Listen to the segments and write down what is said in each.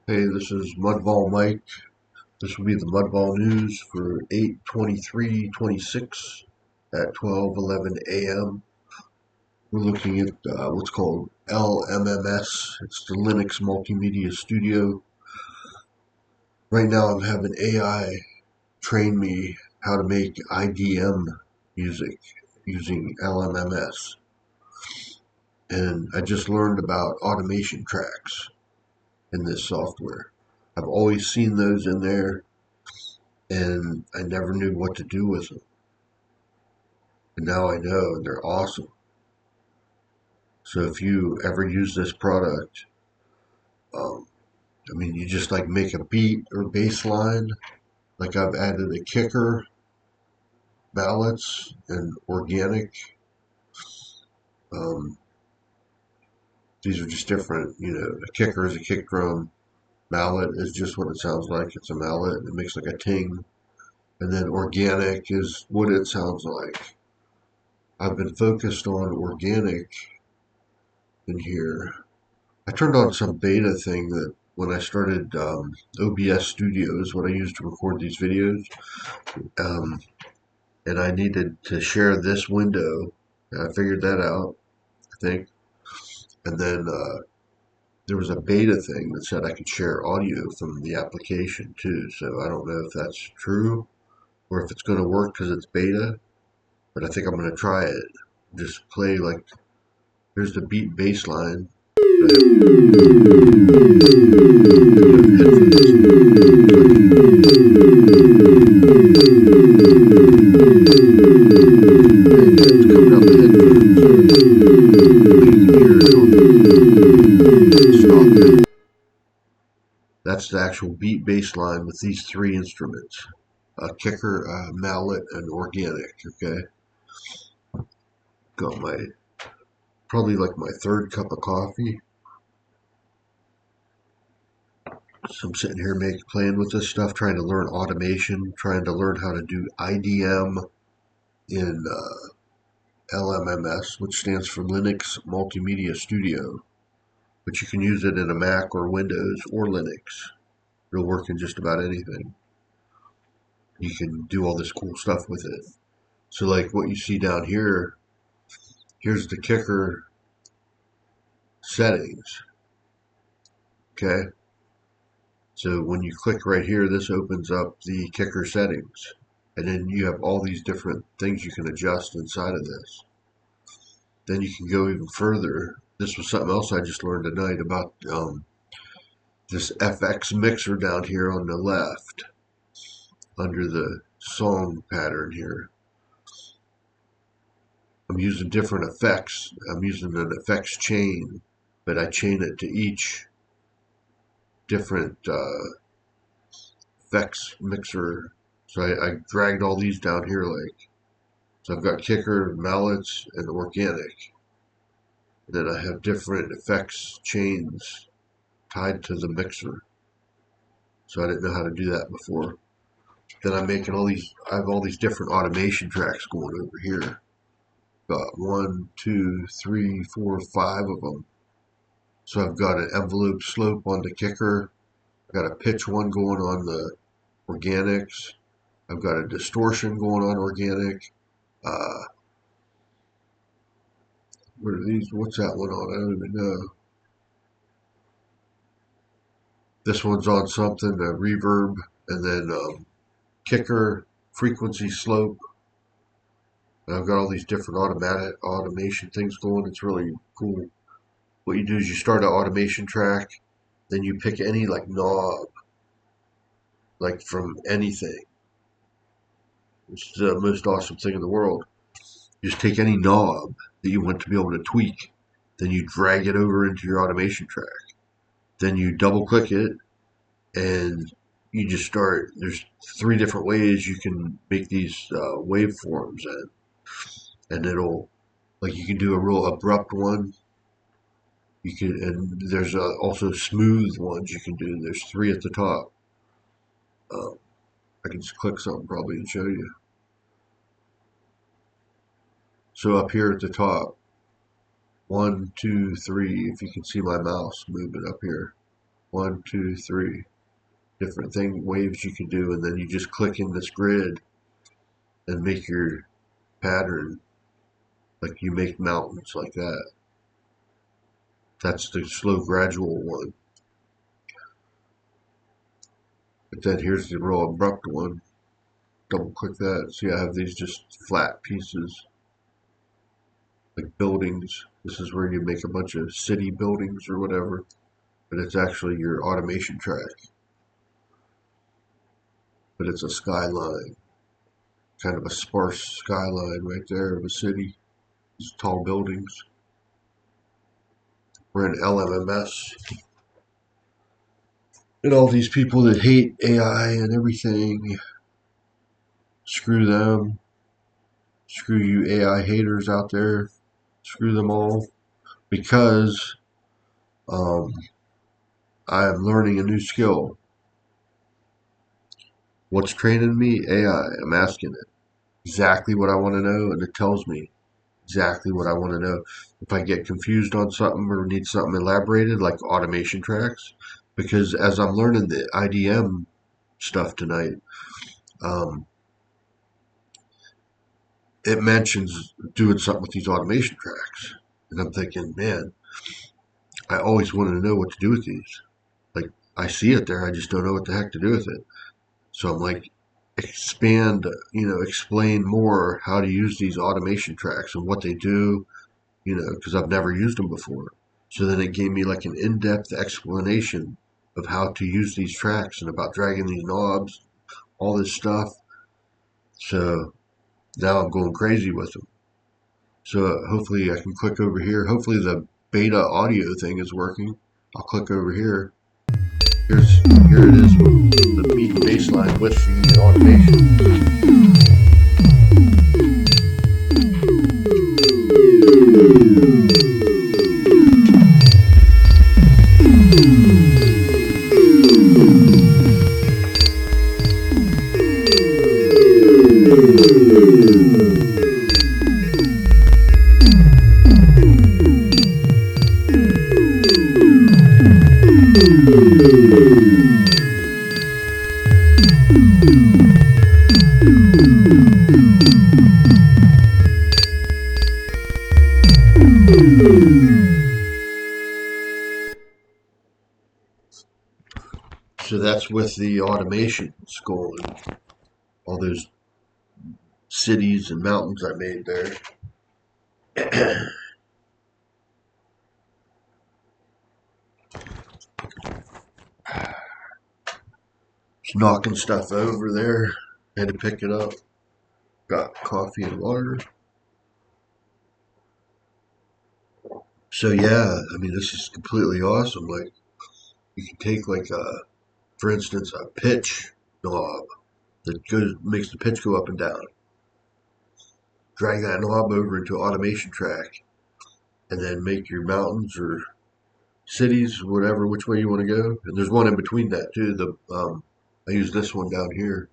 Hey, this is Mudball Mike. This will be the Mudball News for 8/23/26 at 12:11 a.m. We're looking at what's called LMMS. It's the Linux Multimedia Studio. Right now, I'm having AI train me how to make IDM music using LMMS. And I just learned about automation tracks in this software. I've always seen those in there and I never knew what to do with them. And now I know, and they're awesome. So if you ever use this product, um, you just like make a beat or bass line. Like I've added a kicker, mallets, and organic. Um, these are just different. A kicker is a kick drum. Mallet is just what it sounds like. It's a mallet. It makes like a ting. And then organic is what it sounds like. I've been focused on organic in here. I turned on some beta thing that when I started OBS Studio is what I used to record these videos, um, and I needed to share this window. And I figured that out, I think, and then there was a beta thing that said I could share audio from the application too. So I don't know if that's true or if it's going to work because it's beta, but I think I'm going to try it. Just play like here's the beat bass line. That's the actual beat bass line with these three instruments: a kicker, a mallet, and organic. Okay, got my probably like my third cup of coffee. So I'm sitting here playing with this stuff, trying to learn automation, trying to learn how to do IDM in LMMS, which stands for Linux Multimedia Studio. But you can use it in a Mac or Windows or Linux. It'll work in just about anything. You can do all this cool stuff with it. So like what you see down here, here's the kicker settings. Okay. So when you click right here, this opens up the kicker settings. And then you have all these different things you can adjust inside of this. Then you can go even further. This was something else I just learned tonight about this FX mixer down here on the left under the song pattern here. I'm using different effects. I'm using an effects chain, but I chain it to each different effects mixer. So I dragged all these down here like, so I've got kicker, mallets, and organic. And then I have different effects chains tied to the mixer. So I didn't know how to do that before. Then I'm making I have all these different automation tracks going over here. Got one, two, three, four, five of them. So I've got an envelope slope on the kicker. I've got a pitch one going on the organics. I've got a distortion going on organic. Uh, what are these? What's that one on? I don't even know. This one's on something, a reverb, and then kicker, frequency slope. And I've got all these different automatic automation things going. It's really cool. What you do is you start an automation track, then you pick any like knob, like from anything. It's the most awesome thing in the world. You just take any knob that you want to be able to tweak, then you drag it over into your automation track. Then you double click it and you just start. There's three different ways you can make these waveforms, and it'll like you can do a real abrupt one. You can, and there's also smooth ones you can do. There's three at the top. Um, I can just click something probably and show you. So up here at the top, one, two, three. If you can see my mouse moving up here. 1, 2, 3 different waves you can do, and then you just click in this grid and make your pattern like you make mountains like that. That's the slow gradual one. But then here's the real abrupt one. Double click that. See, I have these just flat pieces like buildings. This is where you make a bunch of city buildings or whatever, but it's actually your automation track. But it's a skyline, kind of a sparse skyline right there of a city. These tall buildings. We're in LMMS. And all these people that hate AI and everything, screw them. Screw you AI haters out there. Screw them all. Because I am learning a new skill. What's training me? AI. I'm asking it exactly what I want to know, and it tells me exactly what I want to know. If I get confused on something or need something elaborated, like automation tracks, because as I'm learning the IDM stuff tonight, it mentions doing something with these automation tracks. And I'm thinking, man, I always wanted to know what to do with these. Like, I see it there, I just don't know what the heck to do with it. So I'm like, explain more how to use these automation tracks and what they do, because I've never used them before. So then it gave me like an in-depth explanation of how to use these tracks and about dragging these knobs, all this stuff. So now I'm going crazy with them. So hopefully I can click over here. Hopefully the beta audio thing is working. I'll click over here. Here it is with the beat and bass line with the automation. So that's with the automations going, all those cities and mountains I made there. Just knocking stuff over there. Had to pick it up. Got coffee and water. So yeah, I mean, this is completely awesome. Like, you can take like for instance, a pitch knob that makes the pitch go up and down. Drag that knob over into automation track, and then make your mountains or cities, whatever, which way you want to go. And there's one in between that too. I use this one down here.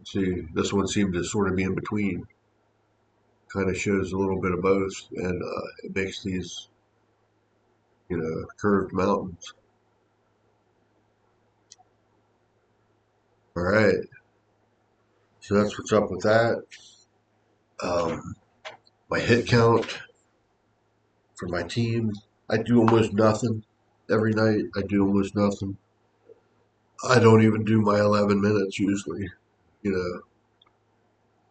See, this one seemed to sort of be in between. Kind of shows a little bit of both, and it makes these, curved mountains. All right, so that's what's up with that. My hit count for my team, I do almost nothing every night. I do almost nothing. I don't even do my 11 minutes usually, you know,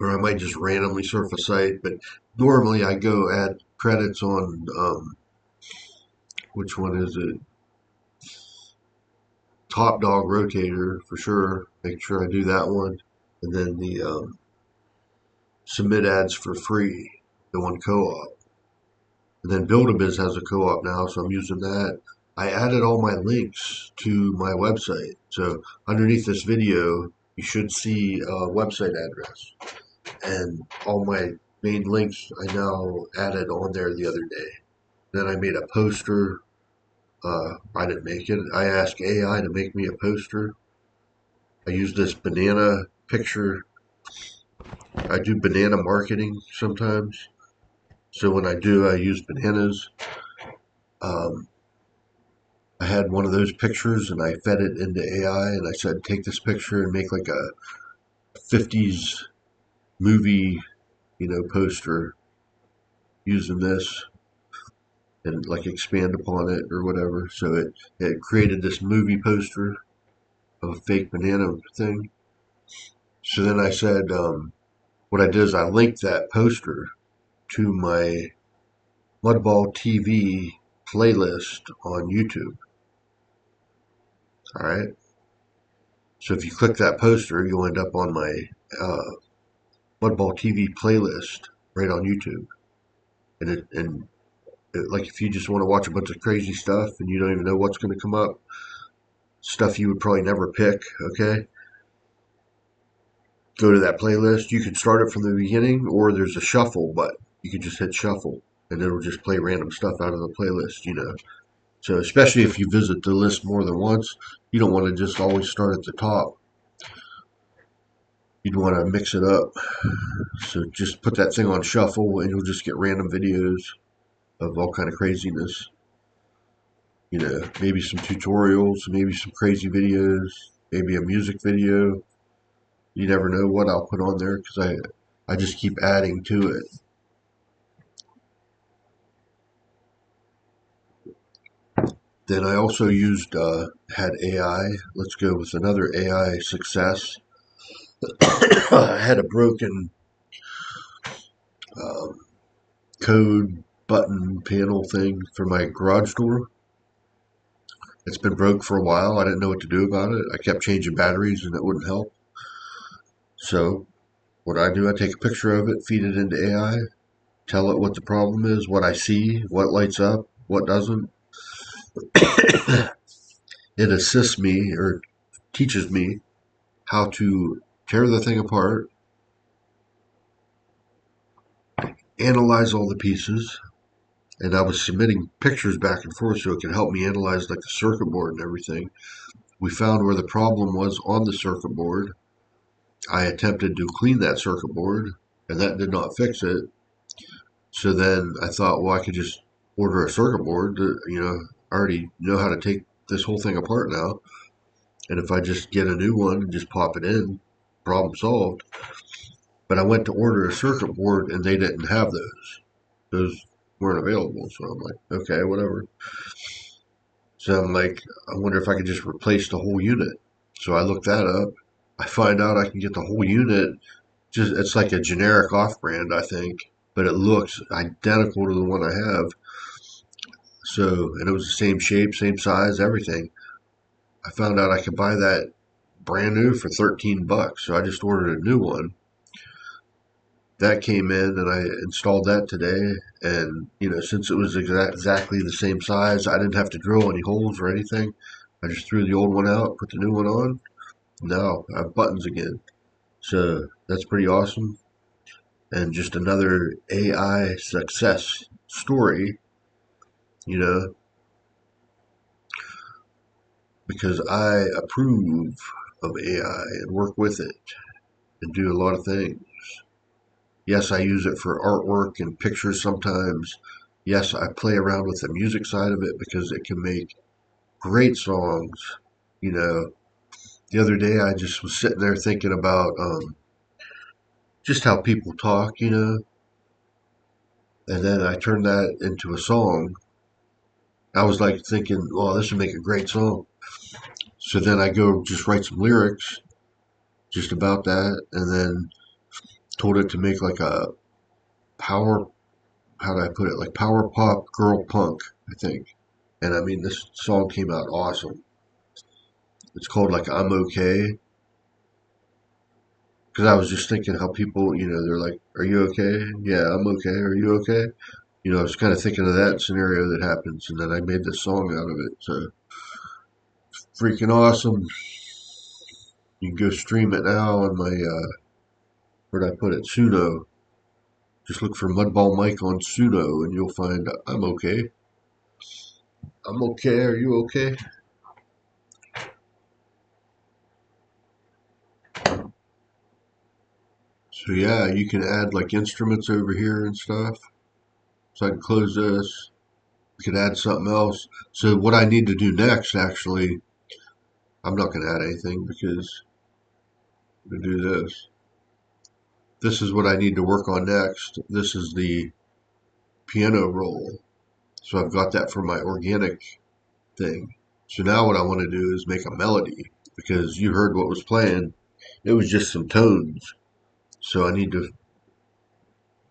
or I might just randomly surf a site. But normally I go add credits on, which one is it? Top Dog Rotator for sure. Make sure I do that one. And then the submit ads for free, the one co-op. And then Build-A-Biz has a co-op now, so I'm using that. I added all my links to my website. So underneath this video, you should see a website address. And all my main links I now added on there the other day. Then I made a poster. I didn't make it. I asked AI to make me a poster. I use this banana picture. I do banana marketing sometimes. So when I do, I use bananas. I I had one of those pictures and I fed it into AI and I said, take this picture and make like a 50s movie, poster using this and like expand upon it or whatever. So it created this movie poster of a fake banana thing. So then I said, what I did is I linked that poster to my Mudball TV playlist on YouTube. All right. So if you click that poster, you'll end up on my uh, Mudball TV playlist right on YouTube. And like if you just want to watch a bunch of crazy stuff and you don't even know what's going to come up, stuff you would probably never pick, okay? Go to that playlist. You can start it from the beginning, or there's a shuffle button. You can just hit shuffle, and it'll just play random stuff out of the playlist. So especially if you visit the list more than once, you don't want to just always start at the top. You'd want to mix it up. So just put that thing on shuffle, and you'll just get random videos of all kind of craziness. Maybe some tutorials, maybe some crazy videos, maybe a music video. You never know what I'll put on there because I just keep adding to it. Then I also had AI. Let's go with another AI success. I had a broken um, code button panel thing for my garage door. It's been broke for a while. I didn't know what to do about it. I kept changing batteries and it wouldn't help. So what I do, I take a picture of it, feed it into AI, tell it what the problem is, what I see, what lights up, what doesn't. It assists me or teaches me how to tear the thing apart, analyze all the pieces, and I was submitting pictures back and forth so it could help me analyze like the circuit board and everything. We found where the problem was on the circuit board. I attempted to clean that circuit board, and that did not fix it. So then I thought, well, I could just order a circuit board. I already know how to take this whole thing apart now. And if I just get a new one and just pop it in, problem solved. But I went to order a circuit board and they didn't have those. Those weren't available. So I'm like, okay, whatever. So I'm like, I wonder if I could just replace the whole unit. So I looked that up. I find out I can get the whole unit. Just it's like a generic off-brand, I think, but it looks identical to the one I have. So, and it was the same shape, same size, everything. I found out I could buy that brand new for $13. So I just ordered a new one. That came in and I installed that today. And, since it was exactly the same size, I didn't have to drill any holes or anything. I just threw the old one out, put the new one on. Now I have buttons again. So that's pretty awesome. And just another AI success story, you know, because I approve of AI and work with it and do a lot of things. Yes, I use it for artwork and pictures sometimes. Yes, I play around with the music side of it because it can make great songs. You know, the other day I just was sitting there thinking about just how people talk, and then I turned that into a song. I was like thinking, well, this would make a great song. So then I go just write some lyrics just about that, and then told it to make like a power, how do I put it, like power pop girl punk, I think. And I mean, this song came out awesome. It's called like I'm Okay. Because I was just thinking how people, they're like, are you okay? Yeah, I'm okay. Are you okay? I was kind of thinking of that scenario that happens, and then I made this song out of it. So freaking awesome. You can go stream it now on my, where'd I put it? Suno. Just look for Mudball Mike on Suno, and you'll find I'm okay. I'm okay. Are you okay? So yeah, you can add like instruments over here and stuff. So I can close this. could add something else. So what I need to do next, actually, I'm not going to add anything because I'm going to do this. This is what I need to work on next. This is the piano roll. So I've got that for my organic thing. So now what I want to do is make a melody because you heard what was playing. It was just some tones. So I need to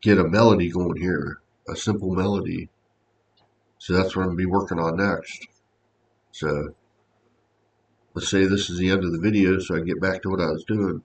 get a melody going here, a simple melody. So that's what I'm going to be working on next. So let's say this is the end of the video so I can get back to what I was doing.